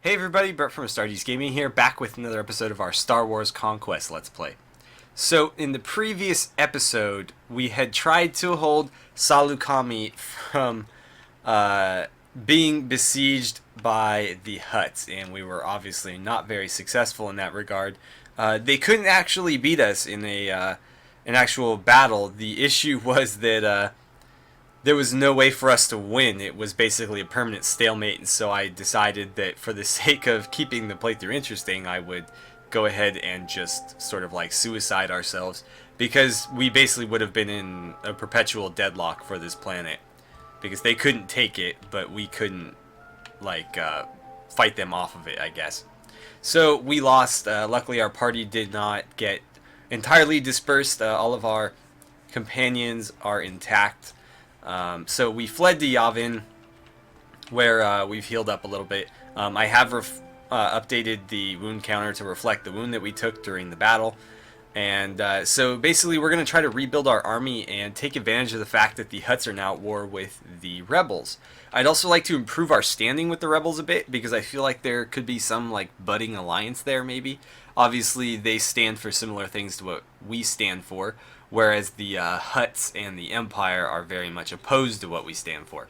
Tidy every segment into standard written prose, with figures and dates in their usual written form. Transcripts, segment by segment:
Hey everybody, Brett from AstartesGaming here, back with another episode of our Star Wars Conquest Let's Play. So, in the previous episode, we had tried to hold Salukami from being besieged by the Hutts, and we were obviously not very successful in that regard. They couldn't actually beat us in an actual battle. The issue was that there was no way for us to win. It was basically a permanent stalemate, and so I decided that for the sake of keeping the playthrough interesting, I would go ahead and just sort of like suicide ourselves, because we basically would have been in a perpetual deadlock for this planet, because they couldn't take it, but we couldn't like fight them off of it, I guess. So we lost. Luckily our party did not get entirely dispersed. All of our companions are intact. So we fled to Yavin, where we've healed up a little bit. I have updated the wound counter to reflect the wound that we took during the battle. And so basically we're going to try to rebuild our army and take advantage of the fact that the Hutts are now at war with the rebels. I'd also like to improve our standing with the rebels a bit, because I feel like there could be some like budding alliance there maybe. Obviously they stand for similar things to what we stand for, whereas the Hutts and the Empire are very much opposed to what we stand for.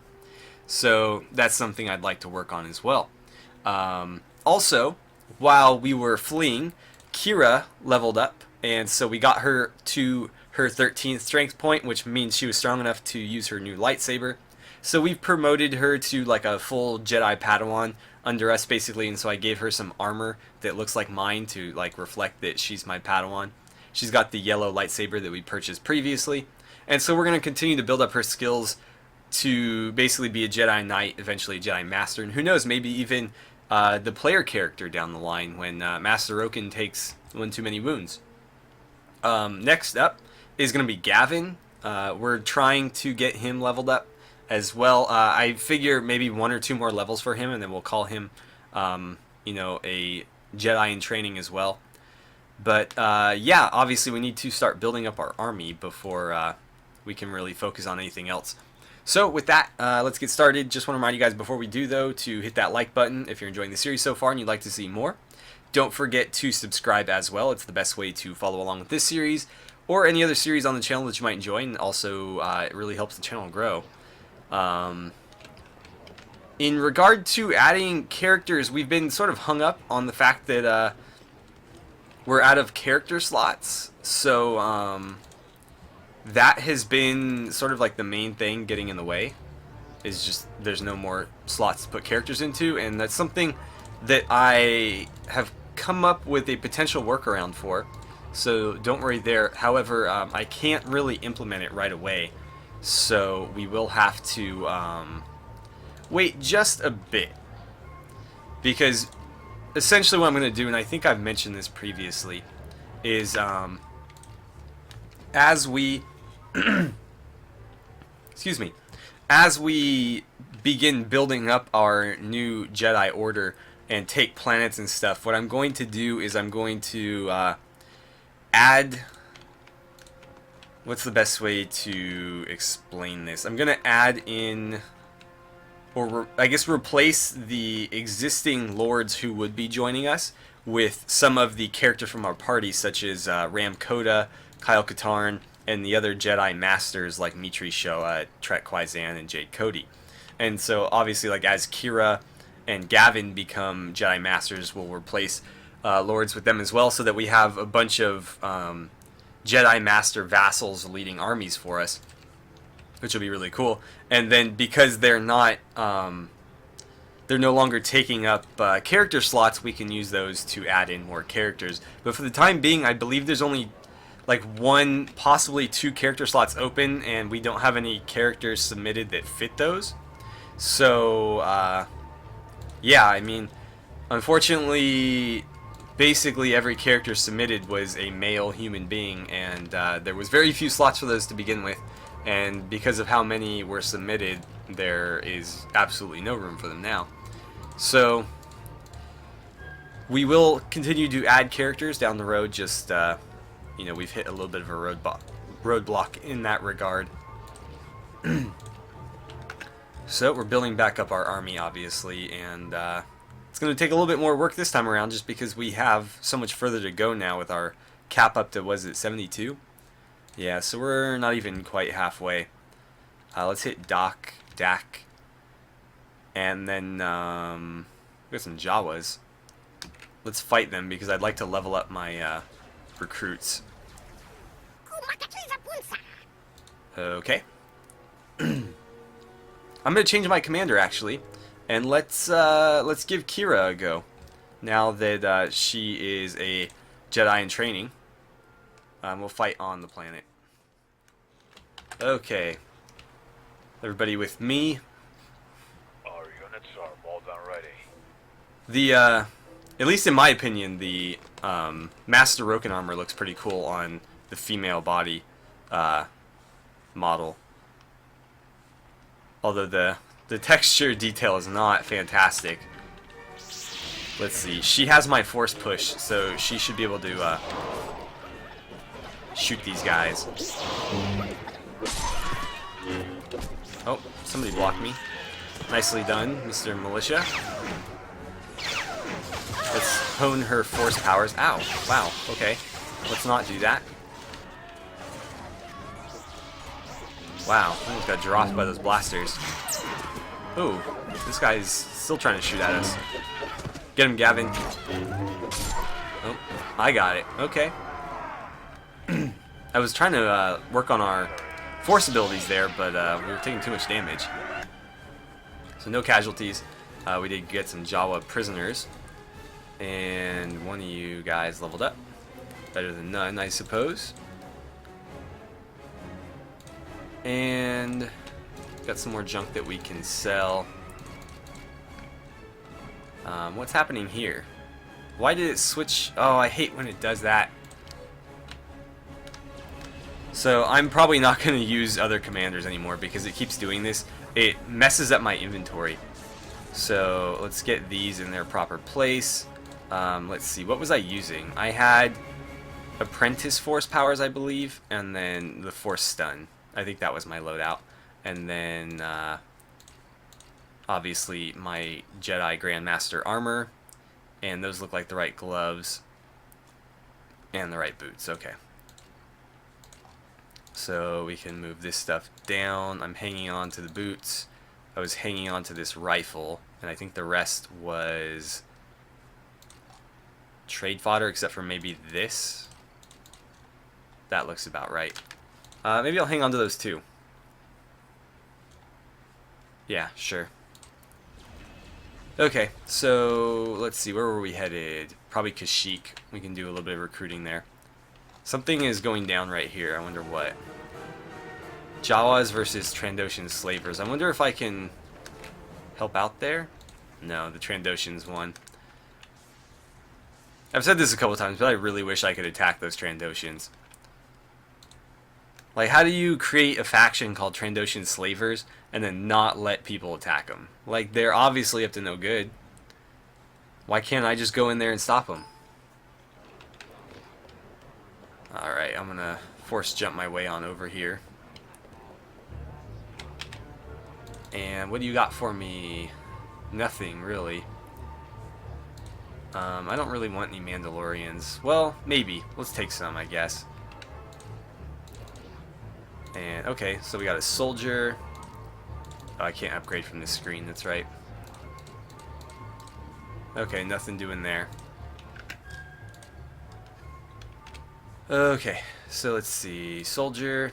So that's something I'd like to work on as well. Also, while we were fleeing, Kira leveled up, and so we got her to her 13th strength point, which means she was strong enough to use her new lightsaber. So we've promoted her to like a full Jedi Padawan under us basically, and so I gave her some armor that looks like mine to like reflect that she's my Padawan. She's got the yellow lightsaber that we purchased previously. And so we're going to continue to build up her skills to basically be a Jedi Knight, eventually a Jedi Master, and who knows, maybe even the player character down the line when Master Okin takes one too many wounds. Next up is going to be Gavin. We're trying to get him leveled up as well. I figure maybe 1 or 2 more levels for him, and then we'll call him, you know, a Jedi in training as well. But yeah, obviously we need to start building up our army before we can really focus on anything else. So with that, let's get started. Just want to remind you guys before we do though to hit that like button if you're enjoying the series so far and you'd like to see more. Don't forget to subscribe as well. It's the best way to follow along with this series or any other series on the channel that you might enjoy, and also it really helps the channel grow. In regard to adding characters, we've been sort of hung up on the fact that we're out of character slots, so that has been sort of like the main thing getting in the way, is just there's no more slots to put characters into, and that's something that I have come up with a potential workaround for, so don't worry there. However, I can't really implement it right away, so we will have to wait just a bit, because essentially what I'm going to do, and I think I've mentioned this previously, is as we excuse me, as we begin building up our new Jedi Order and take planets and stuff, what I'm going to do is I'm going to add, what's the best way to explain this? I'm going to add in, or I guess replace the existing lords who would be joining us with some of the characters from our party, such as Ram Koda, Kyle Katarn, and the other Jedi Masters like Mitri Shoa, Trek Quaizan, and Jade Cody. And so obviously, like, as Kira and Gavin become Jedi Masters, we'll replace lords with them as well, so that we have a bunch of Jedi Master vassals leading armies for us, which will be really cool. And then because they're not, they're no longer taking up character slots, we can use those to add in more characters. But for the time being, I believe there's only like 1, possibly 2 character slots open, and we don't have any characters submitted that fit those. So yeah, I mean, unfortunately, basically every character submitted was a male human being, and there was very few slots for those to begin with. And because of how many were submitted, there is absolutely no room for them now. So we will continue to add characters down the road, just you know, we've hit a little bit of a roadblock in that regard. So we're building back up our army, obviously, and It's going to take a little bit more work this time around just because we have so much further to go now with our cap up to, was it 72? Yeah, so we're not even quite halfway. Let's hit DAC, and then we got some Jawas. Let's fight them because I'd like to level up my recruits. Okay. I'm gonna change my commander actually, and let's give Kira a go. Now that she is a Jedi in training, we'll fight on the planet. Okay. Everybody with me. Our units are all done ready. The at least in my opinion, the Master Roken armor looks pretty cool on the female body model. Although the texture detail is not fantastic. Let's see. She has my force push, so she should be able to shoot these guys. Oh, somebody blocked me. Nicely done, Mr. Militia. Let's hone her force powers. Ow. Wow. Okay. Let's not do that. Wow. I almost got dropped by those blasters. Ooh. This guy's still trying to shoot at us. Get him, Gavin. Oh, I got it. Okay. I was trying to work on our force abilities there, but we were taking too much damage. So no casualties. We did get some Jawa prisoners. And one of you guys leveled up. Better than none, I suppose. And got some more junk that we can sell. What's happening here? Why did it switch? Oh, I hate when it does that. So I'm probably not going to use other commanders anymore because it keeps doing this. It messes up my inventory. So let's get these in their proper place. Let's see, what was I using? I had Apprentice Force Powers, I believe, and then the Force Stun. I think that was my loadout. And then, obviously, my Jedi Grandmaster Armor. And those look like the right gloves. And the right boots, okay. So we can move this stuff down. I'm hanging on to the boots. I was hanging on to this rifle. And I think the rest was trade fodder, except for maybe this. That looks about right. Maybe I'll hang on to those too. Yeah, sure. Okay, so let's see, where were we headed? Probably Kashyyyk. We can do a little bit of recruiting there. Something is going down right here. I wonder what. Jawas versus Trandoshan slavers. I wonder if I can help out there? No, the Trandoshans won. I've said this a couple times, but I really wish I could attack those Trandoshans. Like, how do you create a faction called Trandoshan Slavers and then not let people attack them? Like, they're obviously up to no good. Why can't I just go in there and stop them? Alright, I'm gonna force jump my way on over here. And what do you got for me? Nothing, really. I don't really want any Mandalorians. Well, maybe. Let's take some, I guess. And, okay, so we got a soldier. Oh, I can't upgrade from this screen, that's right. Okay, nothing doing there. Okay, so let's see. Soldier.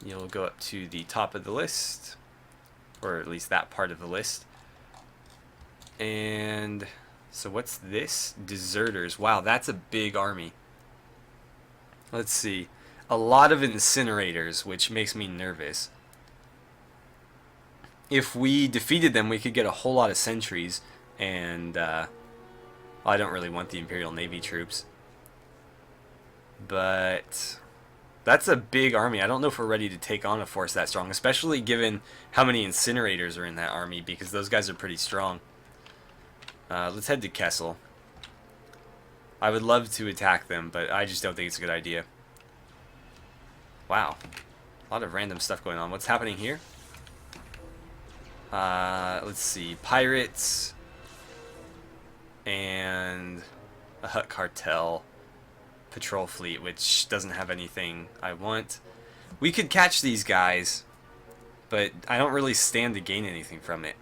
You'll go up to the top of the list. Or at least that part of the list. And so what's this? Deserters. Wow, that's a big army. Let's see. A lot of incinerators, which makes me nervous. If we defeated them, we could get a whole lot of sentries. And I don't really want the Imperial Navy troops. But that's a big army. I don't know if we're ready to take on a force that strong, especially given how many incinerators are in that army, because those guys are pretty strong. Let's head to Kessel. I would love to attack them, but I just don't think it's a good idea. Wow. A lot of random stuff going on. What's happening here? Let's see. Pirates. and a Hut Cartel patrol fleet, which doesn't have anything I want. We could catch these guys, but I don't really stand to gain anything from it.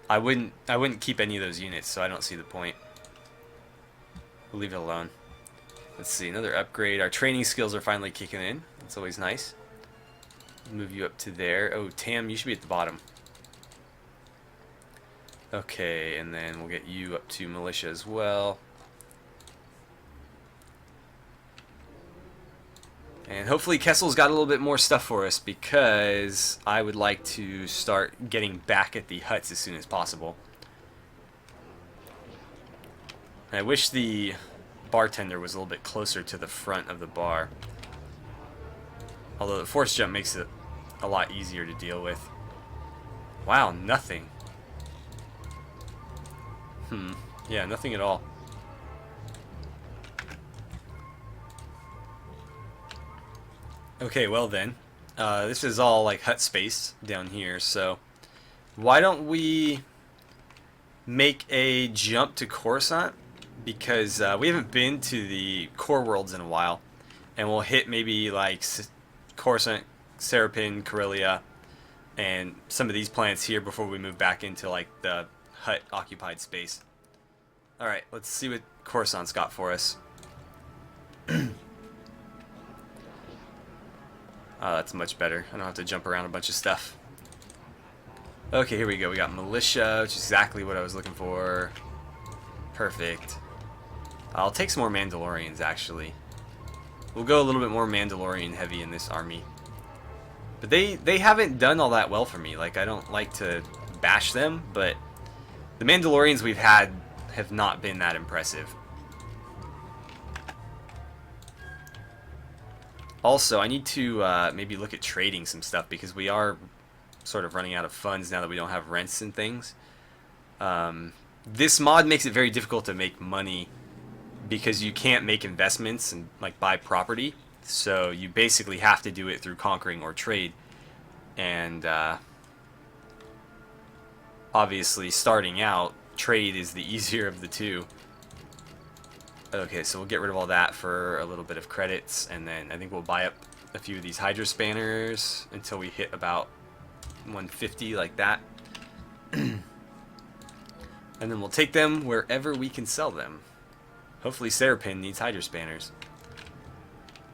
I wouldn't keep any of those units, so I don't see the point. We'll leave it alone. Let's see, another upgrade. Our training skills are finally kicking in. That's always nice. Move you up to there. Oh, Tam, you should be at the bottom. Okay, and then we'll get you up to militia as well. And hopefully Kessel's got a little bit more stuff for us, because I would like to start getting back at the huts as soon as possible. I wish the bartender was a little bit closer to the front of the bar. Although the force jump makes it a lot easier to deal with. Wow, nothing. Yeah, nothing at all. Okay, well then, this is all like hut space down here, so why don't we make a jump to Coruscant, because we haven't been to the core worlds in a while, and we'll hit maybe like Coruscant, Serapin, Corellia, and some of these planets here before we move back into like the hut occupied space. Alright, let's see what Coruscant's got for us. Oh, that's much better. I don't have to jump around a bunch of stuff. Okay, here we go. We got militia, which is exactly what I was looking for. Perfect. I'll take some more Mandalorians, actually. We'll go a little bit more Mandalorian heavy in this army. But they haven't done all that well for me. Like, I don't like to bash them, but the Mandalorians we've had have not been that impressive. Also, I need to maybe look at trading some stuff, because we are sort of running out of funds now that we don't have rents and things. This mod makes it very difficult to make money, because you can't make investments and like buy property. So you basically have to do it through conquering or trade. And obviously, starting out, trade is the easier of the two. Okay, so we'll get rid of all that for a little bit of credits, and then I think we'll buy up a few of these Hydra Spanners until we hit about 150, like that. And then we'll take them wherever we can sell them. Hopefully Serapin needs Hydra Spanners.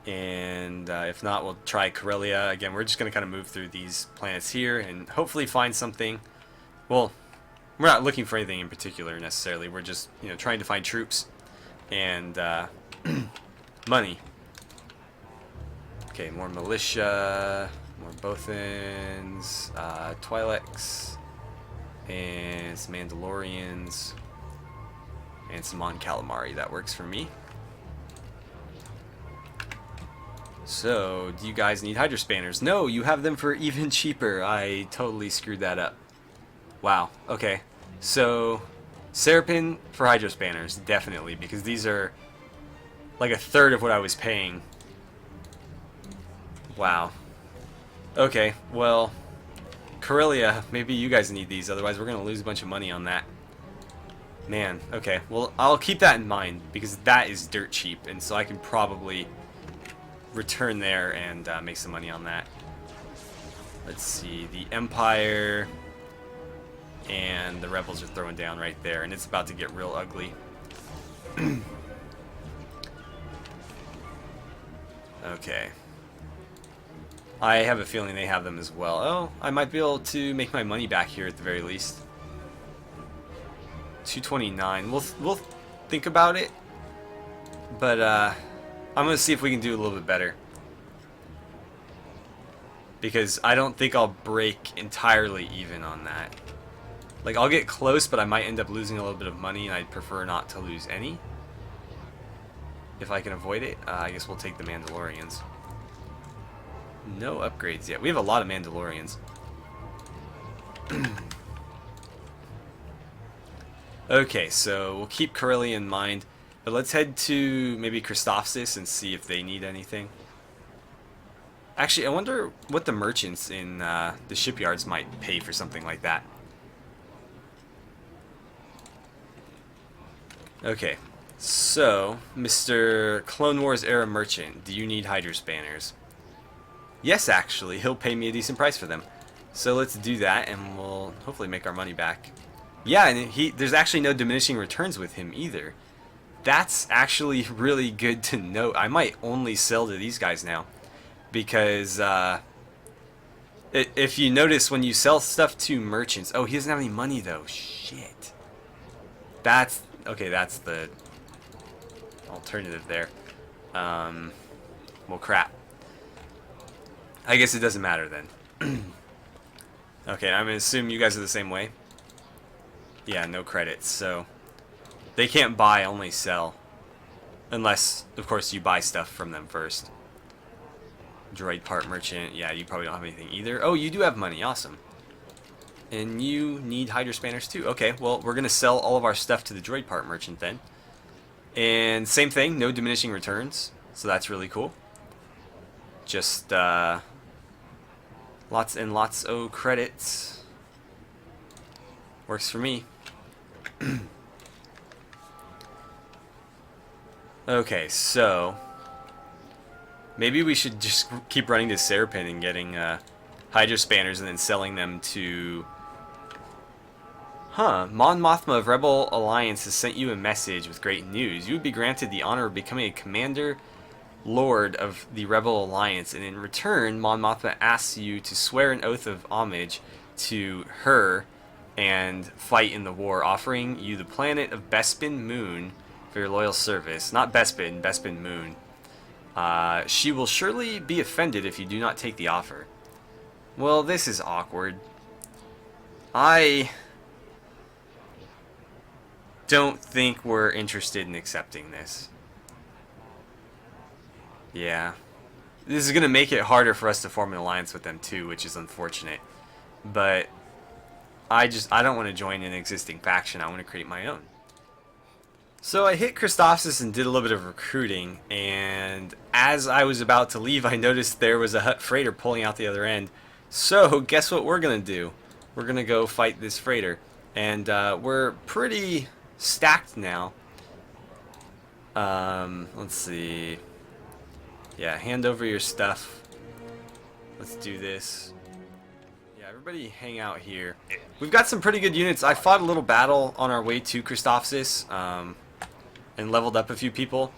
And if not, we'll try Corellia. Again, we're just going to kind of move through these planets here and hopefully find something. Well, we're not looking for anything in particular necessarily. We're just, you know, trying to find troops and money. Okay, more militia, more Bothans, Twi'leks, and some Mandalorians, and some Mon Calamari. That works for me. So, do you guys need Hydra Spanners? No, you have them for even cheaper. I totally screwed that up. Wow, okay. So, Serapin for Hydra Spanners, definitely, because these are like a third of what I was paying. Wow. Okay, well, Corellia, maybe you guys need these, otherwise we're going to lose a bunch of money on that. Man, okay, well, I'll keep that in mind, because that is dirt cheap, and so I can probably return there and make some money on that. Let's see, the Empire and the Rebels are throwing down right there, and it's about to get real ugly. Okay. I have a feeling they have them as well. Oh, I might be able to make my money back here at the very least. 229. We'll think about it, but I'm gonna see if we can do a little bit better, because I don't think I'll break entirely even on that. Like, I'll get close, but I might end up losing a little bit of money, and I'd prefer not to lose any. If I can avoid it, I guess we'll take the Mandalorians. No upgrades yet. We have a lot of Mandalorians. Okay, so we'll keep Corellia in mind, but let's head to maybe Christophsis and see if they need anything. Actually, I wonder what the merchants in the shipyards might pay for something like that. Okay, so Mr. Clone Wars era merchant, do you need Hydra spanners? Yes, actually, he'll pay me a decent price for them. So let's do that, and we'll hopefully make our money back. Yeah, and there's actually no diminishing returns with him either. That's actually really good to note. I might only sell to these guys now, because if you notice when you sell stuff to merchants, oh, he doesn't have any money though. Shit. That's okay. That's the alternative there. Well, crap. I guess it doesn't matter then. Okay, I'm gonna assume you guys are the same way. Yeah, no credits, so they can't buy, only sell. Unless, of course, you buy stuff from them first. Droid part merchant, yeah, you probably don't have anything either. Oh, you do have money, awesome. And you need Hydra spanners too. Okay, well, we're gonna sell all of our stuff to the droid part merchant then. And same thing, no diminishing returns, so that's really cool. Just lots and lots of credits. Works for me. Okay, so maybe we should just keep running to Serapin and getting Hydra spanners and then selling them to... Mon Mothma of Rebel Alliance has sent you a message with great news. You would be granted the honor of becoming a commander lord of the Rebel Alliance, and in return, Mon Mothma asks you to swear an oath of homage to her and fight in the war, offering you the planet of Bespin Moon for your loyal service. Not Bespin, Bespin Moon. She will surely be offended if you do not take the offer. Well, this is awkward. I don't think we're interested in accepting this. Yeah. This is going to make it harder for us to form an alliance with them too, which is unfortunate. But I don't want to join an existing faction. I want to create my own. So I hit Christophsis and did a little bit of recruiting, and as I was about to leave, I noticed there was a Hutt freighter pulling out the other end. So guess what we're going to do? We're going to go fight this freighter. And we're pretty stacked now. Let's see. Yeah, hand over your stuff. Let's do this. Yeah, everybody hang out here. We've got some pretty good units. I fought a little battle on our way to Christophsis, and leveled up a few people.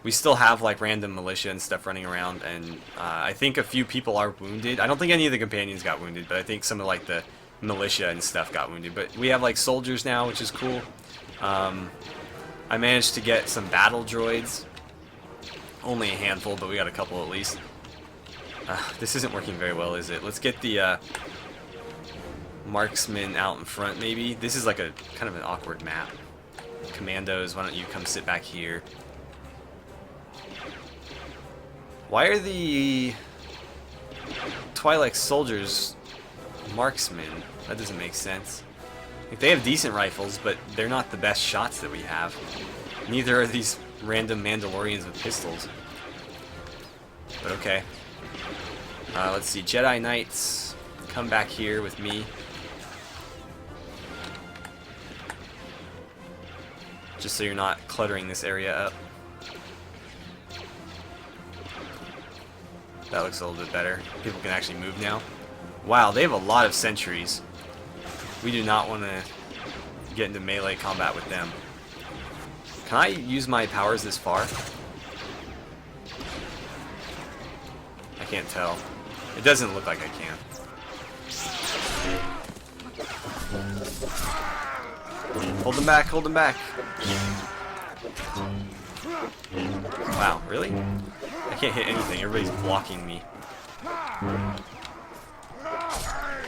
We still have like random militia and stuff running around, and I think a few people are wounded. I don't think any of the companions got wounded, but I think some of like the militia and stuff got wounded. But we have like soldiers now, which is cool. I managed to get some battle droids. Only a handful, but we got a couple at least. This isn't working very well, is it? Let's get the marksman out in front, maybe. This is like a kind of an awkward map. Commandos, why don't you come sit back here? Why are the Twi'lek soldiers marksmen? That doesn't make sense. Like, they have decent rifles, but they're not the best shots that we have. Neither are these random Mandalorians with pistols. But okay. Let's see. Jedi Knights, come back here with me. Just so you're not cluttering this area up. That looks a little bit better. People can actually move now. Wow, they have a lot of sentries. We do not want to get into melee combat with them. Can I use my powers this far? I can't tell. It doesn't look like I can. Hold them back, hold them back. Wow, really? I can't hit anything. Everybody's blocking me.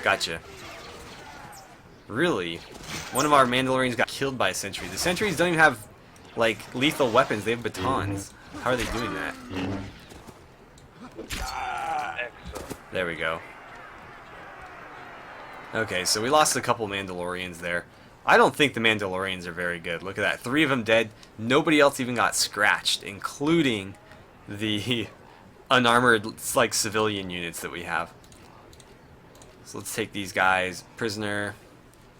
Gotcha. Really? One of our Mandalorians got killed by a sentry. The sentries don't even have, like, lethal weapons. They have batons. How are they doing that? There we go. Okay, so we lost a couple Mandalorians there. I don't think the Mandalorians are very good. Look at that. 3 of them dead. Nobody else even got scratched, including the unarmored, like, civilian units that we have. So let's take these guys. Prisoner.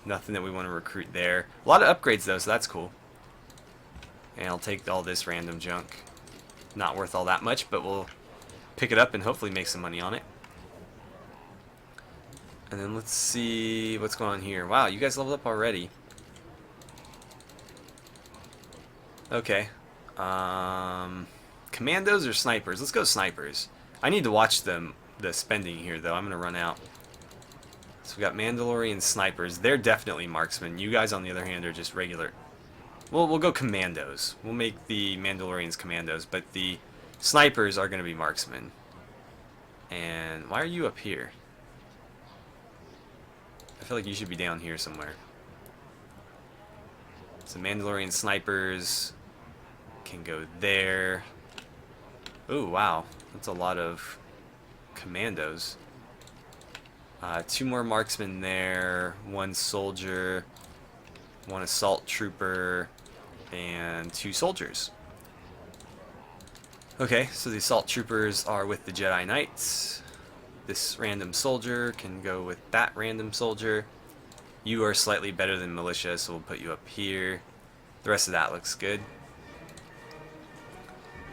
Nothing that we want to recruit there. A lot of upgrades, though, so that's cool. And I'll take all this random junk. Not worth all that much, but we'll pick it up and hopefully make some money on it. And then let's see what's going on here. Wow, you guys leveled up already. Okay. Commandos or snipers? Let's go snipers. I need to watch the spending here, though. I'm going to run out. So we got Mandalorian snipers. They're definitely marksmen. You guys, on the other hand, are just regular. Well, we'll go commandos. We'll make the Mandalorians commandos, but the snipers are going to be marksmen. And why are you up here? I feel like you should be down here somewhere. So Mandalorian snipers can go there. Ooh, wow. That's a lot of commandos. 2 more marksmen there. 1 soldier. 1 assault trooper. And 2 soldiers. Okay, so the assault troopers are with the Jedi Knights. This random soldier can go with that random soldier. You are slightly better than militia, so we'll put you up here. The rest of that looks good.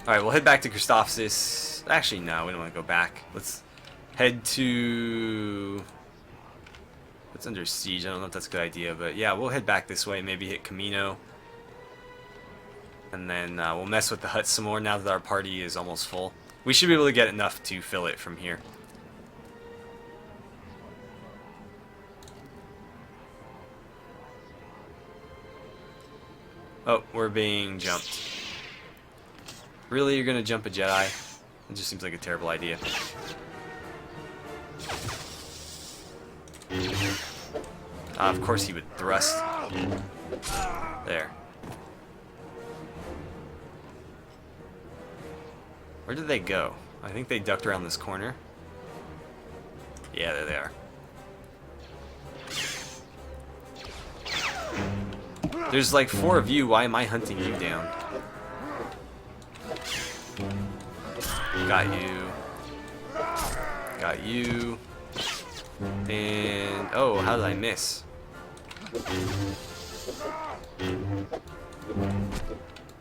Alright, we'll head back to Christophsis. Actually, no, we don't want to go back. Let's head to... What's under siege? I don't know if that's a good idea, but yeah, we'll head back this way. Maybe hit Camino. And then we'll mess with the hut some more now that our party is almost full. We should be able to get enough to fill it from here. Oh, we're being jumped. Really? You're gonna jump a Jedi? It just seems like a terrible idea. Of course he would thrust. There. Where did they go? I think they ducked around this corner. Yeah, there they are. There's like 4 of you. Why am I hunting you down? Got you. Got you. And... oh, how did I miss? I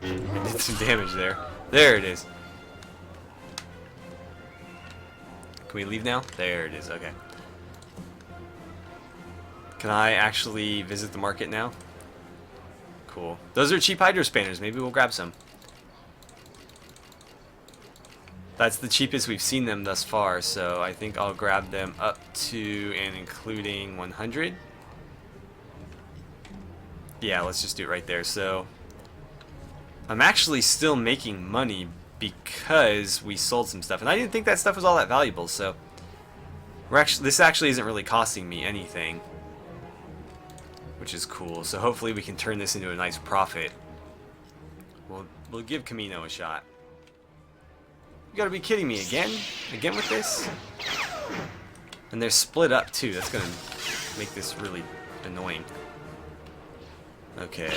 did some damage there. There it is. Can we leave now? There it is, okay. Can I actually visit the market now? Cool. Those are cheap hydro spanners. Maybe we'll grab some. That's the cheapest we've seen them thus far, so I think I'll grab them up to and including 100. Yeah, let's just do it right there. So I'm actually still making money because we sold some stuff, and I didn't think that stuff was all that valuable, so this actually isn't really costing me anything, which is cool. So hopefully we can turn this into a nice profit. We'll give Camino a shot. You gotta be kidding me, again? Again with this? And they're split up too. That's gonna make this really annoying. Okay.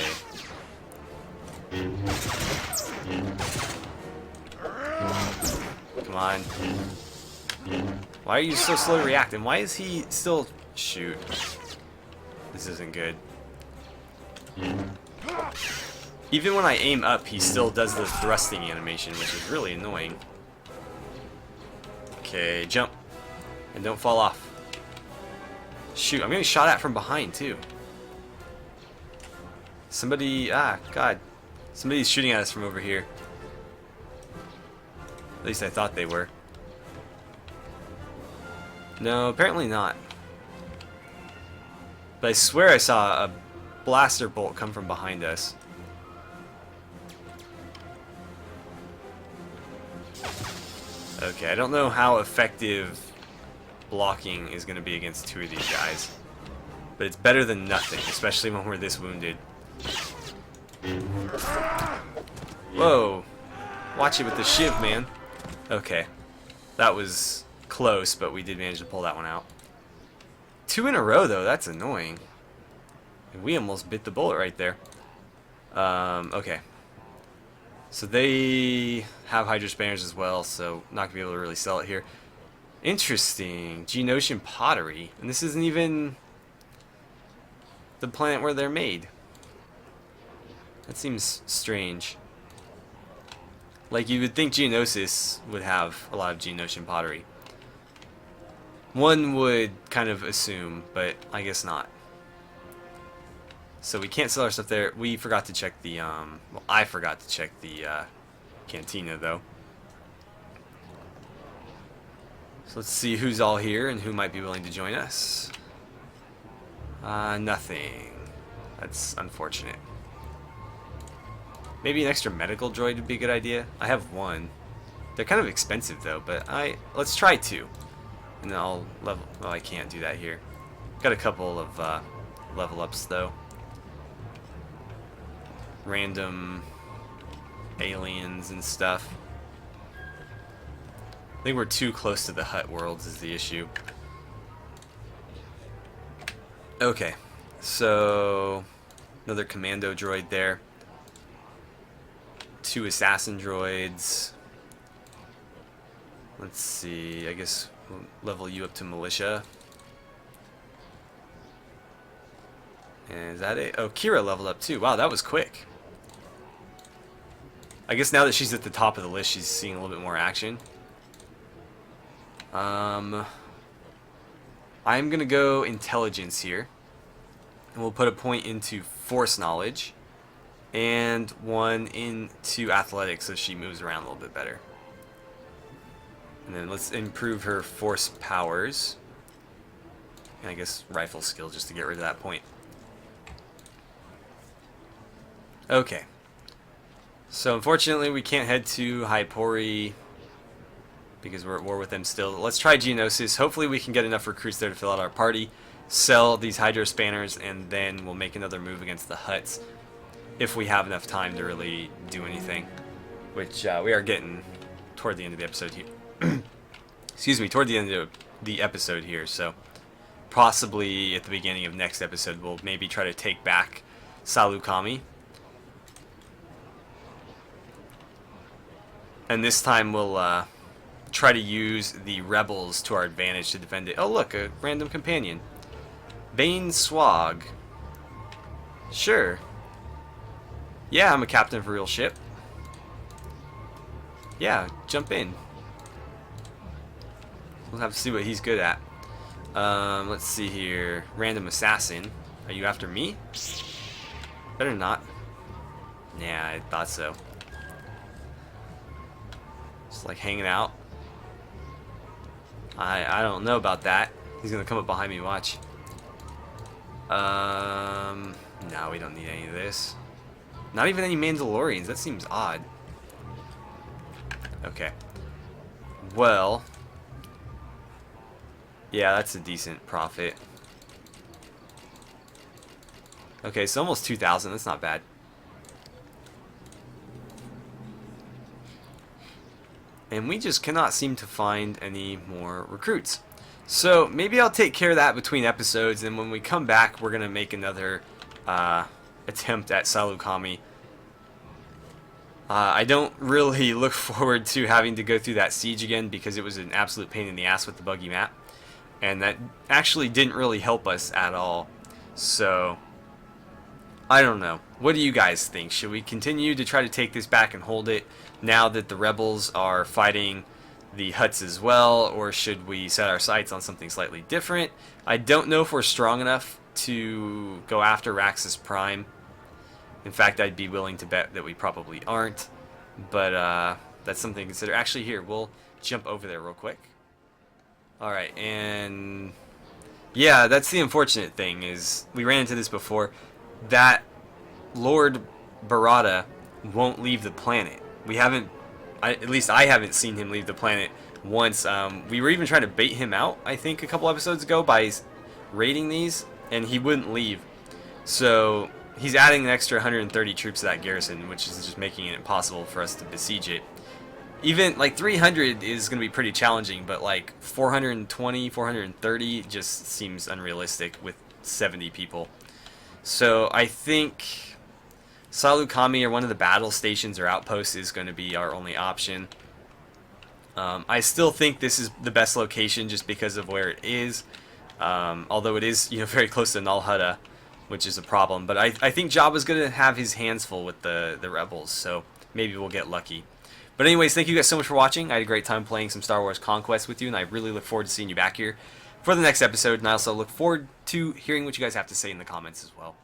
Come on. Why are you so slow to react? And why is he still... shoot. This isn't good. Even when I aim up, he still does the thrusting animation, which is really annoying. Okay, jump. And don't fall off. Shoot, I'm getting shot at from behind, too. Somebody... ah, God. Somebody's shooting at us from over here. At least I thought they were. No, apparently not. But I swear I saw a blaster bolt come from behind us. Okay, I don't know how effective blocking is going to be against 2 of these guys. But it's better than nothing, especially when we're this wounded. Whoa. Watch it with the shiv, man. Okay. That was close, but we did manage to pull that one out. 2 in a row, though. That's annoying. And we almost bit the bullet right there. Okay. So they have hydro spanners as well, so not going to be able to really sell it here. Interesting. Geonosian pottery. And this isn't even the planet where they're made. That seems strange. Like, you would think Geonosis would have a lot of Geonosian pottery. One would kind of assume, but I guess not. So we can't sell our stuff there. We forgot to check the, well, I forgot to check the cantina, though. So let's see who's all here and who might be willing to join us. Nothing. That's unfortunate. Maybe an extra medical droid would be a good idea. I have one. They're kind of expensive though, but let's try two. And then I'll level. Oh, I can't do that here. Got a couple of level ups though. Random aliens and stuff. I think we're too close to the hut worlds is the issue. Okay, so another commando droid there. 2 assassin droids. Let's see, I guess we'll level you up to militia. And is that it? Oh, Kira leveled up too. Wow, that was quick. I guess now that she's at the top of the list, she's seeing a little bit more action. I'm gonna go intelligence here. And we'll put a point into force knowledge. And 1 into athletics so she moves around a little bit better. And then let's improve her force powers. And I guess rifle skill just to get rid of that point. Okay. So unfortunately we can't head to Hypori because we're at war with them still. Let's try Geonosis. Hopefully we can get enough recruits there to fill out our party. Sell these Hydro Spanners and then we'll make another move against the Hutts. If we have enough time to really do anything, which we are getting toward the end of the episode here. Excuse me, toward the end of the episode here, so possibly at the beginning of next episode we'll maybe try to take back Salukami. And this time we'll try to use the rebels to our advantage to defend it. Oh look, a random companion. Bane Swag. Sure. Yeah, I'm a captain of a real ship. Yeah, jump in. We'll have to see what he's good at. Let's see here. Random assassin. Are you after me? Better not. Yeah, I thought so. Just like hanging out. I don't know about that. He's gonna come up behind me, watch. No, we don't need any of this. Not even any Mandalorians. That seems odd. Okay. Well. Yeah, that's a decent profit. Okay, so almost 2,000. That's not bad. And we just cannot seem to find any more recruits. So maybe I'll take care of that between episodes, and when we come back, we're going to make another attempt at Salukami. I don't really look forward to having to go through that siege again because it was an absolute pain in the ass with the buggy map. And that actually didn't really help us at all. So, I don't know. What do you guys think? Should we continue to try to take this back and hold it now that the rebels are fighting the Hutts as well? Or should we set our sights on something slightly different? I don't know if we're strong enough to go after Raxus Prime. In fact, I'd be willing to bet that we probably aren't. But that's something to consider. Actually, here, we'll jump over there real quick. Alright, and yeah, that's the unfortunate thing, is we ran into this before. That Lord Barada won't leave the planet. We haven't, at least I haven't seen him leave the planet once. We were even trying to bait him out, I think, a couple episodes ago by raiding these, and he wouldn't leave. So he's adding an extra 130 troops to that garrison, which is just making it impossible for us to besiege it. Even, like, 300 is going to be pretty challenging, but, like, 420, 430 just seems unrealistic with 70 people. So, I think Salukami or one of the battle stations or outposts is going to be our only option. I still think this is the best location just because of where it is. Although it is, you know, very close to Null Hutta. which is a problem. But I think Jabba's going to have his hands full with the rebels, so maybe we'll get lucky. But anyways, thank you guys so much for watching. I had a great time playing some Star Wars Conquest with you, and I really look forward to seeing you back here for the next episode. And I also look forward to hearing what you guys have to say in the comments as well.